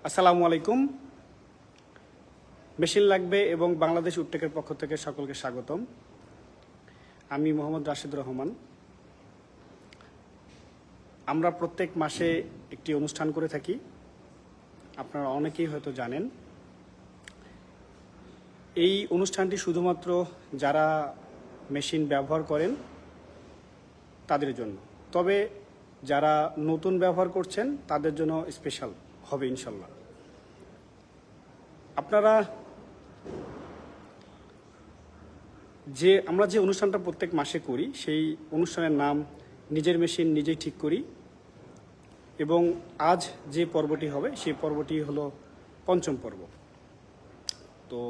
আসসালামু আলাইকুম। মেশিন লাগবে এবং বাংলাদেশ উডটেকের পক্ষ থেকে সকলকে স্বাগতম। আমি মোহাম্মদ রাশিদুর রহমান। আমরা প্রত্যেক মাসে একটি অনুষ্ঠান করে থাকি, আপনারা অনেকেই হয়তো জানেন। এই অনুষ্ঠানটি শুধুমাত্র যারা মেশিন ব্যবহার করেন তাদের জন্য, তবে যারা নতুন ব্যবহার করছেন তাদের জন্য স্পেশাল হবে ইনশাল্লাহ। আপনারা আমরা যে অনুষ্ঠানটা প্রত্যেক মাসে করি সেই অনুষ্ঠানের নাম নিজের মেশিন নিজেই ঠিক করি, এবং আজ যে পর্বটি হবে সেই পর্বটি হলো পঞ্চম পর্ব। তো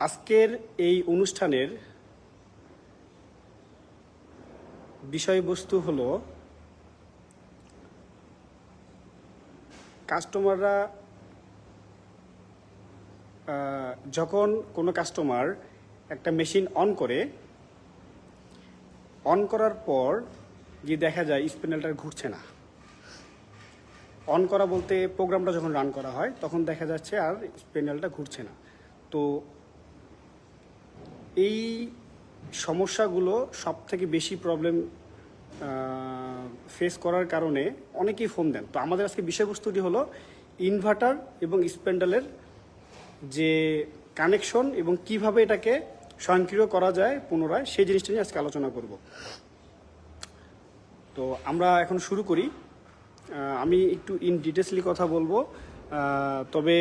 আজকের এই অনুষ্ঠানের বিষয়বস্তু হলো কাস্টমাররা যখন কোনো কাস্টমার একটা মেশিন অন করার পর গিয়ে দেখা যায় স্পিন্ডেলটা ঘুরছে না। অন করা বলতে প্রোগ্রামটা যখন রান করা হয় তখন দেখা যাচ্ছে আর স্পিন্ডেলটা ঘুরছে না। তো এই সমস্যাগুলো সব থেকে বেশি প্রবলেম ফেস করার কারণে অনেকেই ফোন দেন। তো আমাদের আজকে বিষয়বস্তুটি হলো ইনভার্টার এবং স্পিন্ডেলের যে কানেকশন এবং কিভাবে এটাকে স্বয়ংক্রিয় করা যায় পুনরায়, সেই জিনিসটা নিয়ে আজকে আলোচনা করব। তো আমরা এখন শুরু করি। আমি একটু ইন ডিটেলসলি কথা বলবো, তবে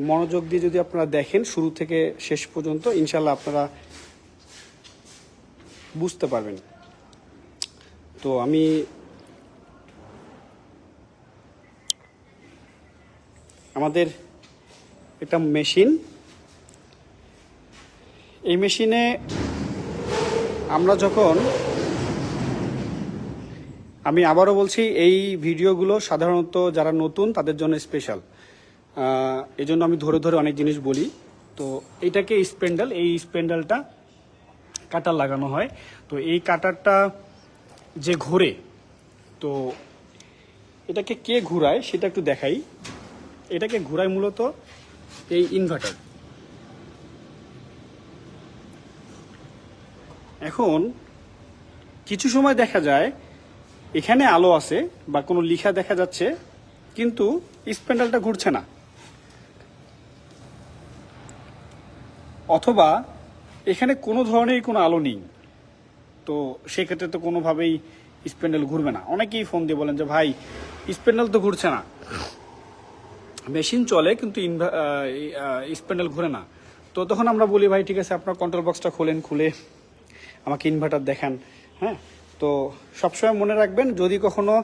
মনোযোগ দিয়ে যদি আপনারা দেখেন শুরু থেকে শেষ পর্যন্ত ইনশাল্লাহ আপনারা বুঝতে পারবেন। তো আমি আমাদের এটা মেশিন, এই মেশিনে আমরা যখন, আমি আবারও বলছি এই ভিডিওগুলো সাধারণত যারা নতুন তাদের জন্য স্পেশাল, এই জন্য আমি ধরে ধরে অনেক জিনিস বলি। তো এটাকে স্পেন্ডেল, এই স্পেন্ডেলটা কাটার লাগানো হয়। তো এই কাটারটা যে ঘোরে, তো এটাকে কে ঘুরায় সেটা একটু দেখাই। এটাকে ঘুরায় মূলত এই ইনভার্টার। এখন কিছু সময় দেখা যায় এখানে আলো আছে বা কোনো লেখা দেখা যাচ্ছে, কিন্তু স্প্যান্ডেলটা ঘুরছে না, অথবা এখানে কোনো ধরনের কোনো আলো নেই। তো সেক্ষেত্রে তো কোনোভাবেই স্প্যান্ডেল ঘুরবে না। অনেকেই ফোন দিয়ে বলেন যে ভাই স্প্যান্ডেল তো ঘুরছে না, মেশিন চলে কিন্তু স্প্যান্ডেল ঘুরে না। তো তখন আমরা বলি ভাই ঠিক আছে, আপনার কন্ট্রোল বক্সটা খুলে আমাকে ইনভার্টার দেখান। হ্যাঁ, তো সবসময় মনে রাখবেন, যদি কখনো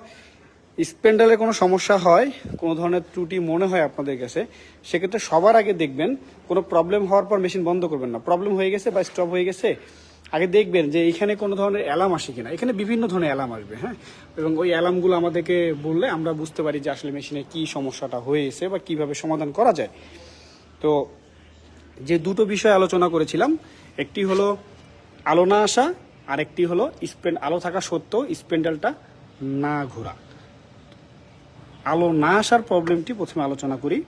স্প্যান্ডেলের কোনো সমস্যা হয়, কোনো ধরনের ত্রুটি মনে হয় আপনাদের কাছে, সেক্ষেত্রে সবার আগে দেখবেন কোনো প্রবলেম হওয়ার পর মেশিন বন্ধ করবেন না। প্রবলেম হয়ে গেছে বা স্টপ হয়ে গেছে, আগে দেখবেন যে এখানে কোনো ধরনের অ্যালার্ম আসে কিনা। এখানে বিভিন্ন ধরনের অ্যালার্ম আসবে, হ্যাঁ, এবং ওই অ্যালার্মগুলো আমাদেরকে বললে আমরা বুঝতে পারি যে আসলে মেশিনে কি সমস্যাটা হয়েছে বা কিভাবে সমাধান করা যায়। তো যে দুটো বিষয় আলোচনা করেছিলাম, একটি হলো আলো না আসা, আর একটি হলো আলো থাকা সত্ত্বেও স্প্যান্ডেলটা না ঘোরা। আলো না আসার প্রবলেমটি প্রথমে আলোচনা করি।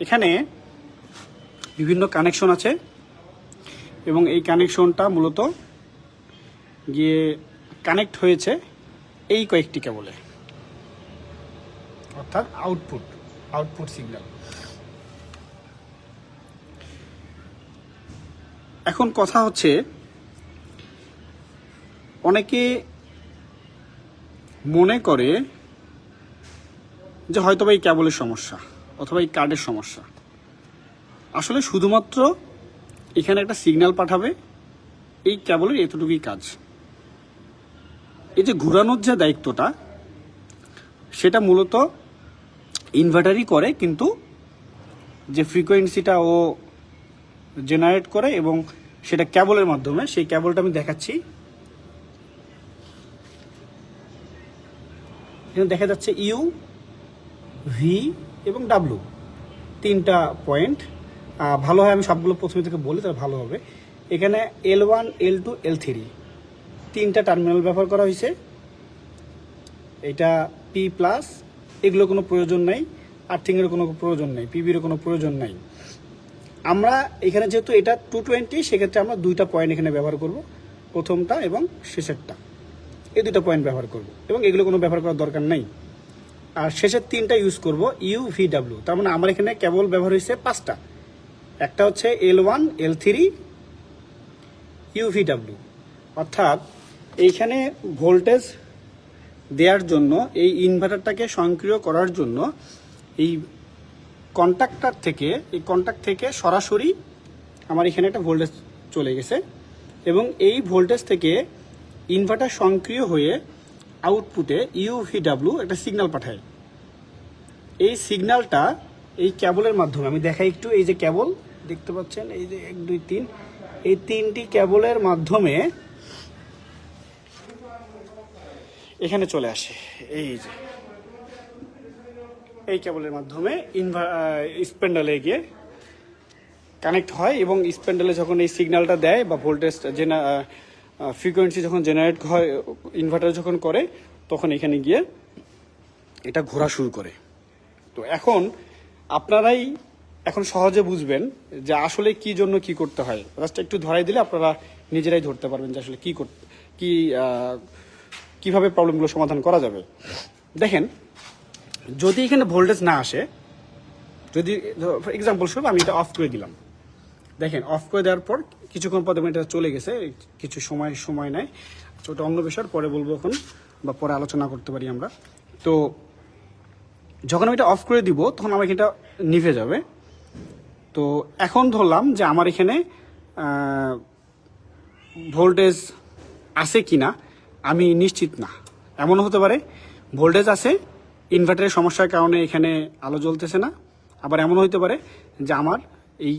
এখানে বিভিন্ন কানেকশন আছে এবং এই কানেকশনটা মূলত গিয়ে কানেক্ট হয়েছে এই কয়েকটি কেবলে, অর্থাৎ আউটপুট সিগন্যাল। এখন কথা হচ্ছে, অনেকে মনে করে যে হয়তো এই কেবলের সমস্যা অথবা এই কার্ডের সমস্যা। আসলে শুধুমাত্র এখানে একটা সিগন্যাল পাঠাবে, এই কেবলের এতটুকুই কাজ। এই যে ঘুরানোর যে দায়িত্বটা, সেটা মূলত ইনভার্টারই করে, কিন্তু যে ফ্রিকোয়েন্সিটা ও জেনারেট করে এবং সেটা কেবলের মাধ্যমে, সেই কেবলটা আমি দেখাচ্ছি। এখানে দেখা যাচ্ছে ইউ, ভি এবং ডাব্লু, তিনটা পয়েন্ট। ভালো হয় আমি সবগুলো প্রথমে থেকে বলি, তাহলে ভালো হবে। এখানে L1, L2, L3 তিনটা টার্মিনাল ব্যবহার করা হয়েছে। এটা পি প্লাস, এগুলো কোনো প্রয়োজন নাই, আর্থিংয়ের কোনো প্রয়োজন নেই, পিবির কোনো প্রয়োজন নাই। আমরা এখানে যেহেতু এটা 220, সেক্ষেত্রে আমরা দুইটা পয়েন্ট এখানে ব্যবহার করব, প্রথমটা এবং শেষেরটা, এই দুইটা পয়েন্ট ব্যবহার করব, এবং এগুলো কোনো ব্যবহার করার দরকার নেই। আর শেষের তিনটা ইউজ করব ইউভিডাব্লিউ, তার মানে আমার এখানে কেবল ব্যবহার হয়েছে 5টা। একটা হচ্ছে L1, L3, ইউভিডাব্লিউ। অর্থাৎ এইখানে ভোল্টেজ দেওয়ার জন্য, এই ইনভার্টারটাকে সক্রিয় করার জন্য এই কন্ট্যাক্ট থেকে সরাসরি আমার এখানে একটা ভোল্টেজ চলে গেছে, এবং এই ভোল্টেজ থেকে ইনভার্টার সক্রিয় হয়ে আউটপুটে ইউভিডাব্লিউ একটা সিগন্যাল পাঠায়। এই সিগন্যালটা এই কেবলের মাধ্যমে, আমি দেখাই একটু, এই যে কেবল দেখতে পাচ্ছেন, এই যে 1 2 3, এই 3টি কেবলের মাধ্যমে এখানে চলে আসে। এই যে এই কেবলের মাধ্যমে স্প্যান্ডেলে গিয়ে কানেক্ট হয়, এবং স্প্যান্ডেলে যখন এই সিগন্যালটা দেয় বা ভোল্টেজ ফ্রিকোয়েন্সি যখন জেনারেট হয়, ইনভার্টার যখন করে, তখন এখানে গিয়ে এটা ঘোরা শুরু করে। তো এখন আপনারাই এখন সহজে বুঝবেন যে আসলে কি জন্য কি করতে হয়। জাস্ট একটু ধরাই দিলে আপনারা নিজেরাই ধরতে পারবেন যে আসলে কিভাবে প্রবলেমগুলো সমাধান করা যাবে। দেখেন, যদি এখানে ভোল্টেজ না আসে, যদি এক্সাম্পল স্বরূপ আমি এটা অফ করে দিলাম, দেখেন অফ করে দেওয়ার পর কিছুক্ষণ পর এটা চলে গেছে, কিছু সময় নেয়, ওটা অন্য বিষয়, পরে বলবো এখন, বা পরে আলোচনা করতে পারি আমরা। তো যখন আমি এটা অফ করে দিব, তখন আমার এটা নিভে যাবে। তো এখন ধরলাম যে আমার এখানে ভোল্টেজ আছে কিনা আমি নিশ্চিত না। এমনও হতে পারে ভোল্টেজ আছে, ইনভার্টারের সমস্যার কারণে এখানে আলো জ্বলতেছে না। আবার এমনও হতে পারে যে আমার এই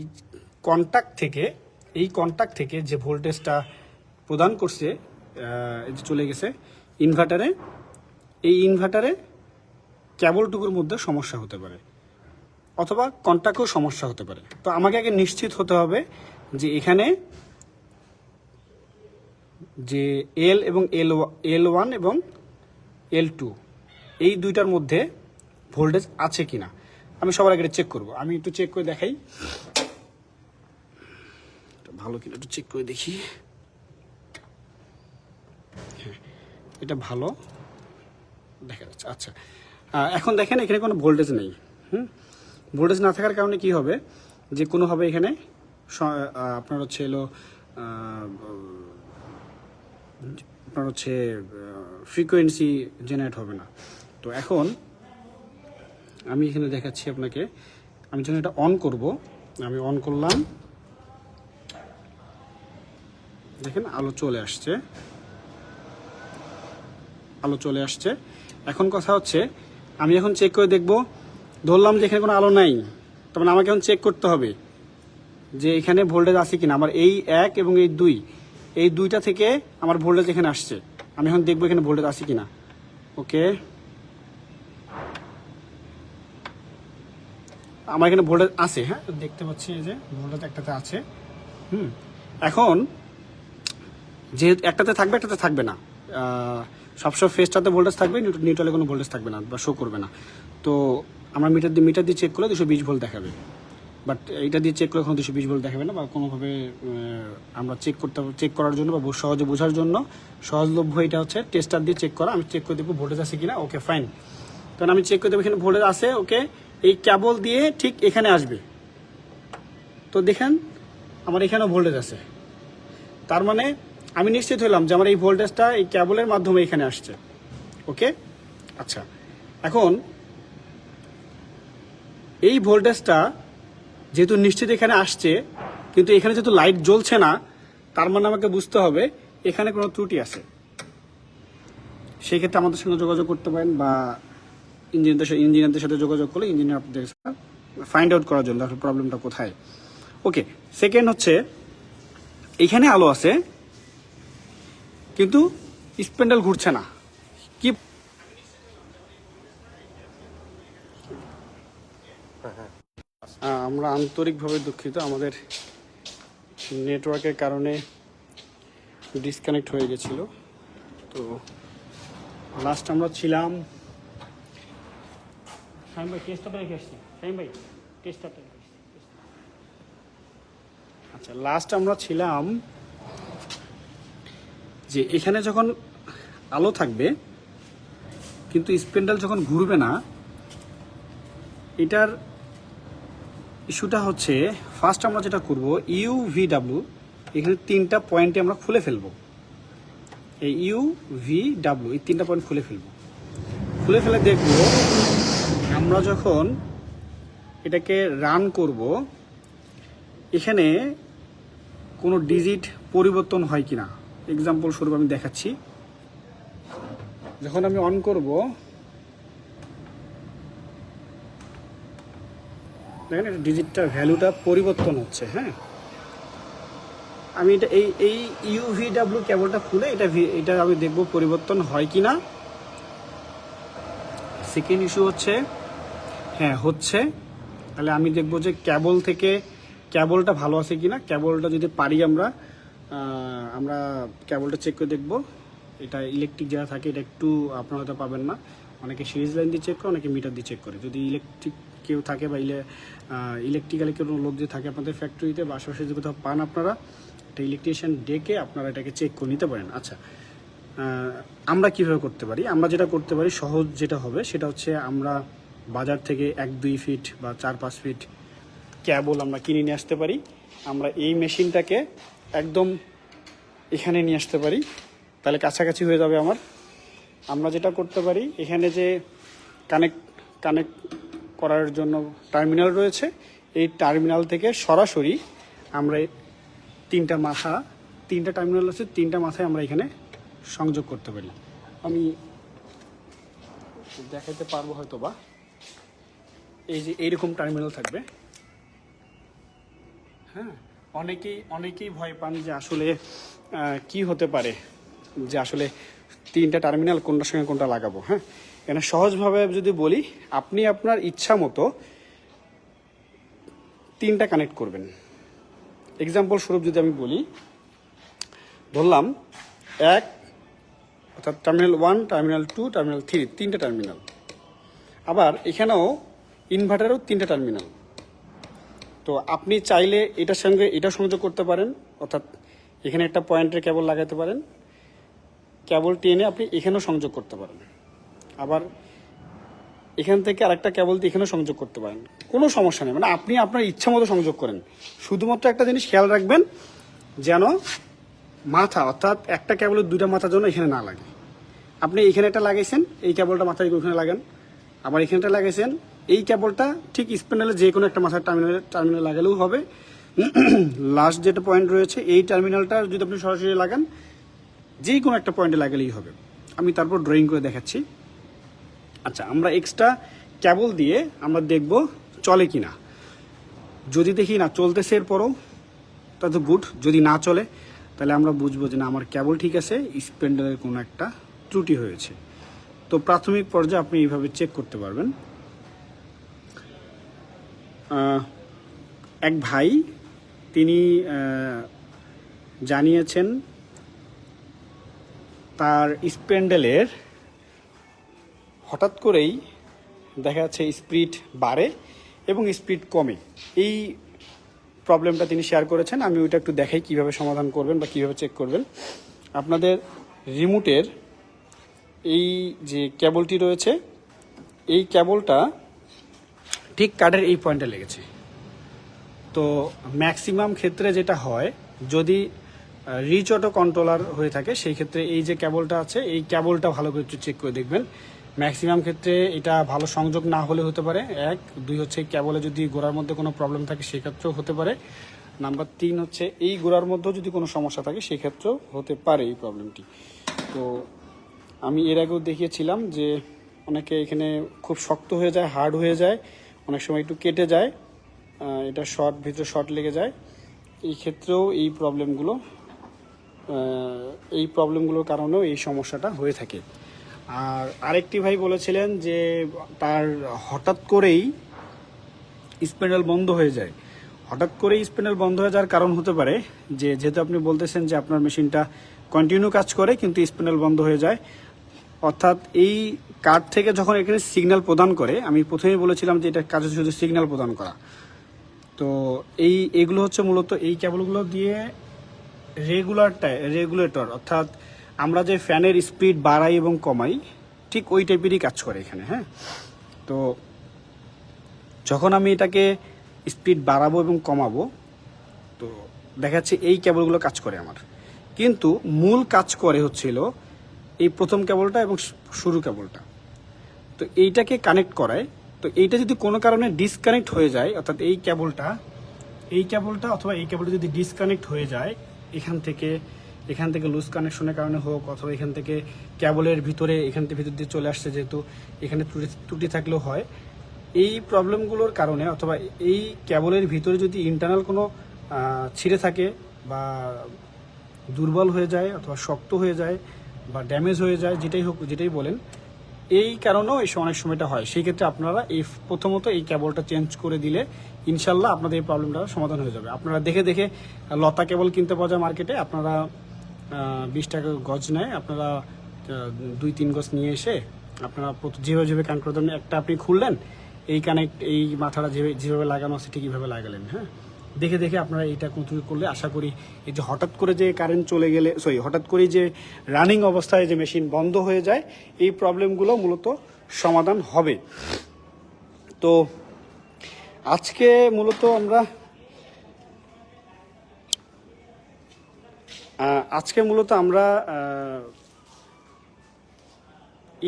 কন্ট্যাক্ট থেকে যে ভোল্টেজটা প্রদান করছে চলে গেছে ইনভার্টারে, এই ইনভার্টারে কেবলটুকুর মধ্যে সমস্যা হতে পারে, অথবা কন্ট্যাক্টেও সমস্যা হতে পারে। তো আমাকে আগে নিশ্চিত হতে হবে যে এখানে যে L1 এবং L2 এই দুইটার মধ্যে ভোল্টেজ আছে কিনা আমি সবার আগে চেক করব। আমি একটু চেক করে দেখাই, ভালো কিনা একটু চেক করে দেখি। হ্যাঁ, এটা ভালো দেখা যাচ্ছে। আচ্ছা, এখন দেখেন এখানে কোনো ভোল্টেজ নেই। ভোল্টেজ না থাকার কারণে কি হবে, যে কোনোভাবে এখানে আপনার হচ্ছে ফ্রিকোয়েন্সি জেনারেট হবে না। তো এখন আমি এখানে দেখাচ্ছি আপনাকে, আমি যখন এটা অন করব, আমি অন করলাম, দেখেন আলো চলে আসছে। এখন কথা হচ্ছে, আমি এখন চেক করে দেখব, ধরলাম যে এখানে কোনো আলো নাই, তার মানে আমাকে এখন চেক করতে হবে যে এখানে ভোল্টেজ আছে কিনা। আমার এই 1 এবং এই 2, এই দুইটা থেকে আমার ভোল্টেজ এখানে আসছে। আমি এখন দেখবো এখানে ভোল্টেজ আছে কিনা। ওকে, আমার এখানে ভোল্টেজ আছে, হ্যাঁ দেখতে পাচ্ছি এই যে ভোল্টেজ একটাতে আছে। এখন যেহেতু একটাতে থাকবে, একটাতে থাকবে না, সবসময় ফেসটাতে ভোল্টেজ থাকবে, নিউট্রালে কোনো ভোল্টেজ থাকবে না বা শো করবে না। তো আমরা মিটার দিয়ে চেক করলে 220 ভোল্ট দেখাবে, বাট এটা দিয়ে চেক করলে কোনো 220 ভোল্ট দেখাবে না। বা কোনোভাবে আমরা চেক করার জন্য বা সহজে বোঝার জন্য সহজলভ্য এটা হচ্ছে টেস্টার দিয়ে চেক করা। আমি চেক করে দেখবো ভোল্টেজ আছে কিনা। ওকে ফাইন, তখন আমি চেক করে দেবো এখানে ভোল্টেজ আছে। ওকে, এই কেবল দিয়ে ঠিক এখানে আসবে। তো দেখেন আমার এখানেও ভোল্টেজ আছে, তার মানে আমি নিশ্চিত হলাম যে আমার এই ভোল্টেজটা এই কেবলের মাধ্যমে এখানে আসছে। ওকে, আচ্ছা, এখন এই ভোল্টেজটা যেহেতু নিশ্চিত এখানে আসছে, কিন্তু এখানে যেহেতু লাইট জ্বলছে না, তার মানে আমাকে বুঝতে হবে এখানে কোনো ত্রুটি আছে। সেই ক্ষেত্রে আমাদের সঙ্গে যোগাযোগ করতে পারেন, বা ইঞ্জিনিয়ারদের সাথে যোগাযোগ করলে ইঞ্জিনিয়ার আপনাদের ফাইন্ড আউট করার জন্য আসলে প্রবলেমটা কোথায়। ওকে, সেকেন্ড হচ্ছে এখানে আলো আছে কিন্তু স্প্যান্ডেল ঘুরছে না। কি আমরা আন্তরিকভাবে দুঃখিত, আমাদের নেটওয়ার্কের কারণে ডিসকানেক্ট হয়ে গেছিল। তো লাস্ট আমরা ছিলাম, শাহিন ভাই টেস্টটা রেখে আসছি, শাহিন ভাই টেস্টটা রেখে আসছি। আচ্ছা, লাস্ট আমরা ছিলাম যে এখানে যখন আলো থাকবে কিন্তু স্পেন্ডেল যখন ঘুরবে না, এটার ইস্যুটা হচ্ছে ফার্স্ট আমরা যেটা করব ইউভিডাব্লিউ, এখানে 3টা পয়েন্টে আমরা খুলে ফেলবো। এই ইউভিডাব্লিউ এই 3টা পয়েন্ট খুলে ফেলবো। খুলে ফেলে দেখব আমরা যখন এটাকে রান করব এখানে কোনো ডিজিট পরিবর্তন হয় কিনা। এক্সাম্পল স্বরূপ আমি দেখাচ্ছি, যখন আমি অন করব দেখেন এটা ডিজিটটা ভ্যালুটা পরিবর্তন হচ্ছে। হ্যাঁ, আমি এটা এই ইউভিডাব্লিউ কেবলটা খুলে এটা আমি দেখব পরিবর্তন হয় কিনা। সেকেন্ড ইস্যু হচ্ছে হ্যাঁ হচ্ছে, তাহলে আমি দেখব যে কেবলটা ভালো আছে কিনা। কেবলটা যদি পারি আমরা কেবলটা চেক করে দেখব। এটা ইলেকট্রিক যারা থাকে এটা একটু আপনারা হয়তো পাবেন না, অনেকে সিরিজ লাইন দিয়ে চেক করে, অনেকে মিটার দিয়ে চেক করে। যদি ইলেকট্রিক কেউ থাকে বা ইলেকট্রিক্যালি কোনো লোক যে থাকে আপনাদের ফ্যাক্টরিতে বা আশেপাশে যদি কোথাও পান, আপনারা একটা ইলেকট্রিশিয়ান ডেকে আপনারা এটাকে চেক করে নিতে পারেন। আচ্ছা, আমরা কিভাবে করতে পারি? আমরা যেটা করতে পারি সহজ যেটা হবে সেটা হচ্ছে আমরা বাজার থেকে 1-2 ফিট বা 4-5 ফিট কেবল আমরা কিনে নিয়ে আসতে পারি। আমরা এই মেশিনটাকে একদম এখানে নিয়ে আসতে পারি, তাহলে কাছাকাছি হয়ে যাবে আমার। আমরা যেটা করতে পারি এখানে যে কানেক্ট করার জন্য টার্মিনাল রয়েছে, এই টার্মিনাল থেকে সরাসরি আমরা 3টা টার্মিনাল আছে, 3টা মাথায় আমরা এখানে সংযোগ করতে পারি। আমি দেখাতে পারবো হয়তো বা, এই যে এইরকম টার্মিনাল থাকবে। হ্যাঁ, অনেকেই ভয় পান যে আসলে কি হতে পারে, যে আসলে 3টা টার্মিনাল কোনটার সঙ্গে কোনটা লাগাবো। হ্যাঁ, এখানে সহজভাবে যদি বলি, আপনি আপনার ইচ্ছা মতো 3টা কানেক্ট করবেন। এক্সাম্পল স্বরূপ যদি আমি বলি, ধরলাম 1 অর্থাৎ টার্মিনাল 1, টার্মিনাল 2, টার্মিনাল 3, 3টা টার্মিনাল। আবার এখানেও ইনভার্টারও 3টা টার্মিনাল। তো আপনি চাইলে এটার সঙ্গে এটা সংযোগ করতে পারেন, অর্থাৎ এখানে একটা পয়েন্টের কেবল লাগাতে পারেন, কেবল টেনে আপনি এখানেও সংযোগ করতে পারেন। আবার এখান থেকে আরেকটা কেবল দিয়ে এখানেও সংযোগ করতে পারেন, কোনো সমস্যা নেই। মানে আপনি আপনার ইচ্ছা মতো সংযোগ করেন। শুধুমাত্র একটা জিনিস খেয়াল রাখবেন, যেন মাথা অর্থাৎ একটা কেবলের 2টা মাথার জন্য এখানে না লাগে। আপনি এখানে একটা লাগাইছেন, এই কেবলটা মাথায় ওখানে লাগান। আবার এখানটা লাগাইছেন, এই কেবলটা ঠিক স্প্যানেলে যে কোনো একটা মাথার টার্মিনাল লাগালেও হবে। লাস্ট যেটা পয়েন্ট রয়েছে এই টার্মিনালটা যদি আপনি সরাসরি লাগান, যে কোনো একটা পয়েন্টে লাগালেই হবে। আমি তারপর ড্রয়িং করে দেখাচ্ছি। আচ্ছা, আমরা এক্সট্রা কেবল দিয়ে আমরা দেখব চলে কি না। যদি দেখি না চলতেছে এরপরও, তা তো গুড। যদি না চলে তাহলে আমরা বুঝবো যে না, আমার কেবল ঠিক আছে, স্প্যান্ডেলের কোনো একটা ত্রুটি হয়েছে। তো প্রাথমিক পর্যায়ে আপনি এইভাবে চেক করতে পারবেন। এক ভাই তিনি জানিয়েছেন তার স্প্যান্ডেলের হঠাৎ করেই দেখা যাচ্ছে স্পিড বাড়ে এবং স্পিড কমে। এই প্রবলেমটা তিনি শেয়ার করেছেন। আমি ওইটা একটু দেখাই কিভাবে সমাধান করবেন বা কিভাবে চেক করবেন। আপনাদের রিমোটের এই যে কেবলটি রয়েছে, এই কেবলটা ঠিক কার্ডের এই পয়েন্টে লেগেছে। তো ম্যাক্সিমাম ক্ষেত্রে যেটা হয়, যদি রিচ অটো কন্ট্রোলার হয়ে থাকে সেই ক্ষেত্রে এই যে কেবলটা আছে, এই কেবলটা ভালো করে একটু চেক করে দেখবেন। ম্যাক্সিমাম ক্ষেত্রে এটা ভালো সংযোগ না হলে হতে পারে 1, 2 হচ্ছে কেবলে যদি গোড়ার মধ্যে কোনো প্রবলেম থাকে সেক্ষেত্রেও হতে পারে। নাম্বার 3 হচ্ছে এই গোড়ার মধ্যেও যদি কোনো সমস্যা থাকে সেক্ষেত্রেও হতে পারে এই প্রবলেমটি। তো আমি এর আগেও দেখিয়েছিলাম যে অনেকে এখানে খুব শক্ত হয়ে যায়, হার্ড হয়ে যায়, অনেক সময় একটু কেটে যায়, এটা ভিতরে শর্ট লেগে যায়। এই ক্ষেত্রেও এই প্রবলেমগুলোর কারণেও এই সমস্যাটা হয়ে থাকে। আর আরেকটি ভাই বলেছিলেন যে তার হঠাৎ করেই স্প্যান্ডেল বন্ধ হয়ে যায়। হঠাৎ করেই স্প্যান্ডেল বন্ধ হয়ে যাওয়ার কারণ হতে পারে যেহেতু আপনি বলতেছেন যে আপনার মেশিনটা কন্টিনিউ কাজ করে কিন্তু স্প্যান্ডেল বন্ধ হয়ে যায়, অর্থাৎ এই কার্ড থেকে যখন এখানে সিগন্যাল প্রদান করে, আমি প্রথমেই বলেছিলাম যে এটা কাজ হচ্ছে শুধু সিগন্যাল প্রদান করা। তো এইগুলো হচ্ছে মূলত এই কেবলগুলো দিয়ে রেগুলেটর, অর্থাৎ আমরা যে ফ্যানের স্পিড বাড়াই এবং কমাই ঠিক ওই টাইপেরই কাজ করে এখানে। হ্যাঁ, তো যখন আমি এটাকে স্পিড বাড়াবো এবং কমাবো, তো দেখা যাচ্ছে এই কেবলগুলো কাজ করে আমার, কিন্তু মূল কাজ করে হচ্ছিল এই প্রথম কেবলটা এবং শুরু কেবলটা। তো এইটাকে কানেক্ট করায়, তো এইটা যদি কোনো কারণে ডিসকানেক্ট হয়ে যায়, অর্থাৎ এই কেবলটা অথবা এই কেবলটা যদি ডিসকানেক্ট হয়ে যায় এখান থেকে লুজ কানেকশনের কারণে হোক, অথবা এখান থেকে কেবলের ভিতরে ভিতর দিয়ে চলে আসছে, যেহেতু এখানে ত্রুটি থাকলেও হয়, এই প্রবলেমগুলোর কারণে অথবা এই কেবলের ভিতরে যদি ইন্টারনাল কোনো ছিঁড়ে থাকে বা দুর্বল হয়ে যায় অথবা শক্ত হয়ে যায় বা ড্যামেজ হয়ে যায়, যেটাই বলেন, এই কারণেও অনেক সময়টা হয়। সেই ক্ষেত্রে আপনারা প্রথমত এই কেবলটা চেঞ্জ করে দিলে ইনশাল্লাহ আপনাদের এই প্রবলেমটা সমাধান হয়ে যাবে। আপনারা দেখে লতা কেবল কিনতে পাওয়া যায় মার্কেটে, আপনারা 20 টাকা গজ নেয়, আপনারা 2-3 গজ নিয়ে এসে আপনারা যেভাবে কানেক্ট করে দেবেন, একটা আপনি খুললেন, এই মাথাটা যেভাবে লাগানো আছে ঠিক এইভাবে লাগালেন। হ্যাঁ, দেখে আপনারা এইটা কন্টিনিউ করলে আশা করি এই যে হঠাৎ করে যে কারেন্ট চলে গেলে, হঠাৎ করে যে রানিং অবস্থায় যে মেশিন বন্ধ হয়ে যায়, এই প্রবলেমগুলো মূলত সমাধান হবে। তো আজকে মূলত আমরা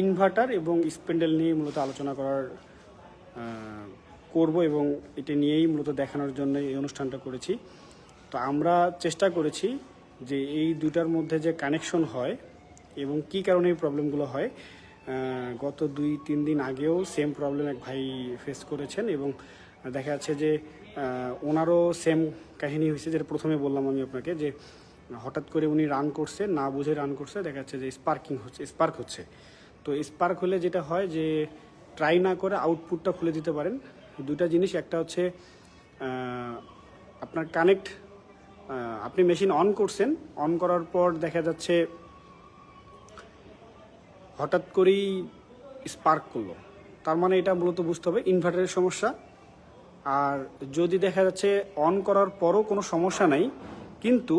ইনভার্টার এবং স্প্যান্ডেল নিয়ে মূলত আলোচনা করব এবং এটা নিয়েই মূলত দেখানোর জন্য এই অনুষ্ঠানটা করেছি। তো আমরা চেষ্টা করেছি যে এই দুটার মধ্যে যে কানেকশন হয় এবং কি কারণে এই প্রবলেমগুলো হয়। গত 2-3 দিন আগেও সেম প্রবলেম এক ভাই ফেস করেছেন এবং দেখা যাচ্ছে যে ওনারও সেম কাহিনী হয়েছে, যেটা প্রথমে বললাম আমি আপনাকে, যে হঠাৎ করে উনি রান করছে, না বুঝে রান করছে, দেখা যাচ্ছে যে স্পার্ক হচ্ছে। তো স্পার্ক হলে যেটা হয় যে ট্রাই না করে আউটপুটটা খুলে দিতে পারেন। দুটা জিনিস, একটা হচ্ছে আপনার আপনি মেশিন অন করছেন, অন করার পর দেখা যাচ্ছে হঠাৎ করেই স্পার্ক করলো, তার মানে এটা মূলত বুঝতে হবে ইনভার্টারের সমস্যা। আর যদি দেখা যাচ্ছে অন করার পরও কোনো সমস্যা নাই, কিন্তু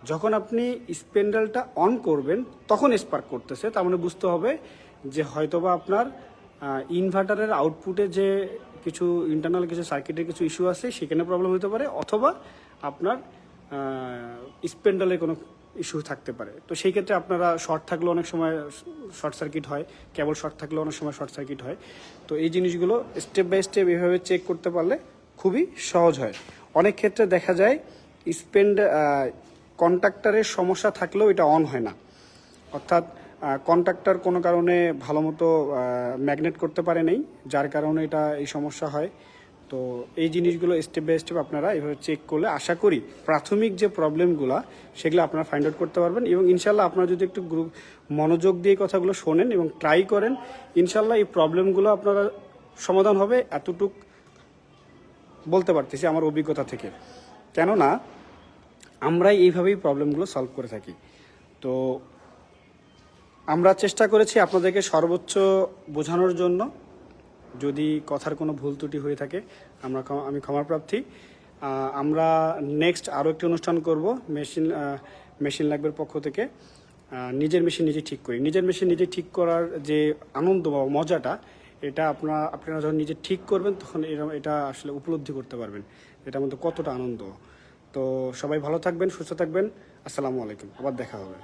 যখন আপনি স্প্যান্ডেলটা অন করবেন তখন স্পার্ক করতেছে, তার মানে বুঝতে হবে যে হয়তোবা আপনার ইনভার্টারের আউটপুটে যে কিছু ইন্টারনাল কিছু সার্কিটের কিছু ইস্যু আছে, সেখানে প্রবলেম হতে পারে, অথবা আপনার স্প্যান্ডেলের কোনো ইস্যু থাকতে পারে। তো সেই ক্ষেত্রে আপনারা শর্ট থাকলে অনেক সময় শর্ট সার্কিট হয়, কেবল শর্ট থাকলে অনেক সময় শর্ট সার্কিট হয়। তো এই জিনিসগুলো স্টেপ বাই স্টেপ এভাবে চেক করতে পারলে খুবই সহজ হয়। অনেক ক্ষেত্রে দেখা যায় কন্ট্যাক্টরের সমস্যা থাকলেও এটা অন হয় না, অর্থাৎ কন্ট্যাক্টর কোনো কারণে ভালো মতো ম্যাগনেট করতে পারে নাই, যার কারণে এই সমস্যা হয়। তো এই জিনিসগুলো স্টেপ বাই স্টেপ আপনারা এভাবে চেক করলে আশা করি প্রাথমিক যে প্রবলেমগুলো সেগুলো আপনারা ফাইন্ড আউট করতে পারবেন। এবং ইনশাল্লাহ আপনারা যদি একটু মনোযোগ দিয়ে কথাগুলো শোনেন এবং ট্রাই করেন, ইনশাল্লাহ এই প্রবলেমগুলো আপনারা সমাধান হবে, এতটুক বলতে পারতেছি আমার অভিজ্ঞতা থেকে। কেননা আমরাই এইভাবেই প্রবলেমগুলো সলভ করে থাকি। তো আমরা চেষ্টা করেছি আপনাদেরকে সর্বোচ্চ বোঝানোর জন্য। যদি কথার কোনো ভুল ত্রুটি হয়ে থাকে আমি ক্ষমার প্রার্থী। আমরা নেক্সট আরও একটি অনুষ্ঠান করব মেশিন লাগবের পক্ষ থেকে, নিজের মেশিন নিজে ঠিক করি। নিজের মেশিন নিজে ঠিক করার যে আনন্দ বা মজাটা, এটা আপনারা যখন নিজে ঠিক করবেন তখন এটা আসলে উপলব্ধি করতে পারবেন এটার মধ্যে কতটা আনন্দ। তো সবাই ভালো থাকবেন, সুস্থ থাকবেন। আসসালামু আলাইকুম, আবার দেখা হবে।